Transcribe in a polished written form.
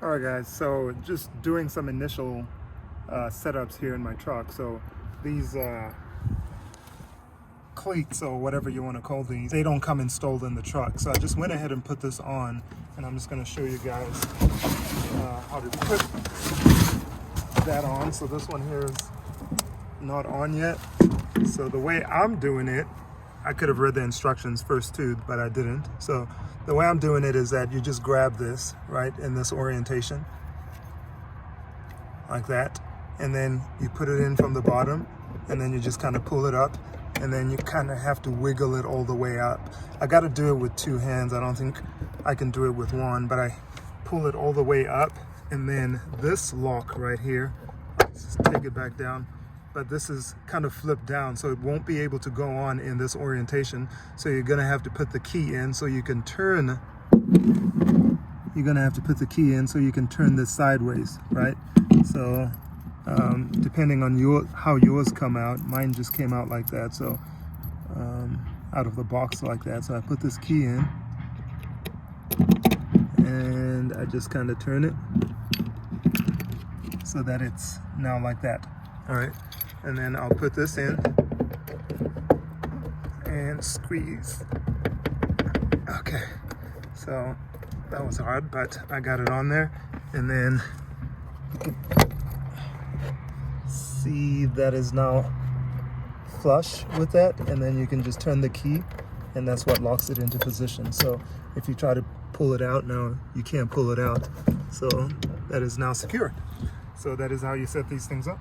All right guys, so just doing some initial setups here in my truck. So these cleats, or whatever you want to call these, they don't come installed in the truck. So I just went ahead and put this on, and I'm just going to show you guys how to put that on. So this one here is not on yet. So the way I'm doing it, I could have read the instructions first too, but I didn't. So the way I'm doing it is that you just grab this, right, in this orientation, like that, and then you put it in from the bottom, and then you just kind of pull it up, and then you kind of have to wiggle it all the way up. I got to do it with two hands. I don't think I can do it with one, but I pull it all the way up, and then this lock right here, let's just take it back down. But this is kind of flipped down, so it won't be able to go on in this orientation. So you're gonna have to put the key in so you can turn. You're gonna have to put the key in so you can turn this sideways, right? So depending on how yours come out, mine just came out like that. So out of the box like that. So I put this key in, and I just kind of turn it so that it's now like that. All right. And then I'll put this in and squeeze. Okay, so that was hard, but I got it on there. And then you can see that is now flush with that. And then you can just turn the key, and that's what locks it into position. So if you try to pull it out now, you can't pull it out. So that is now secure. So that is how you set these things up.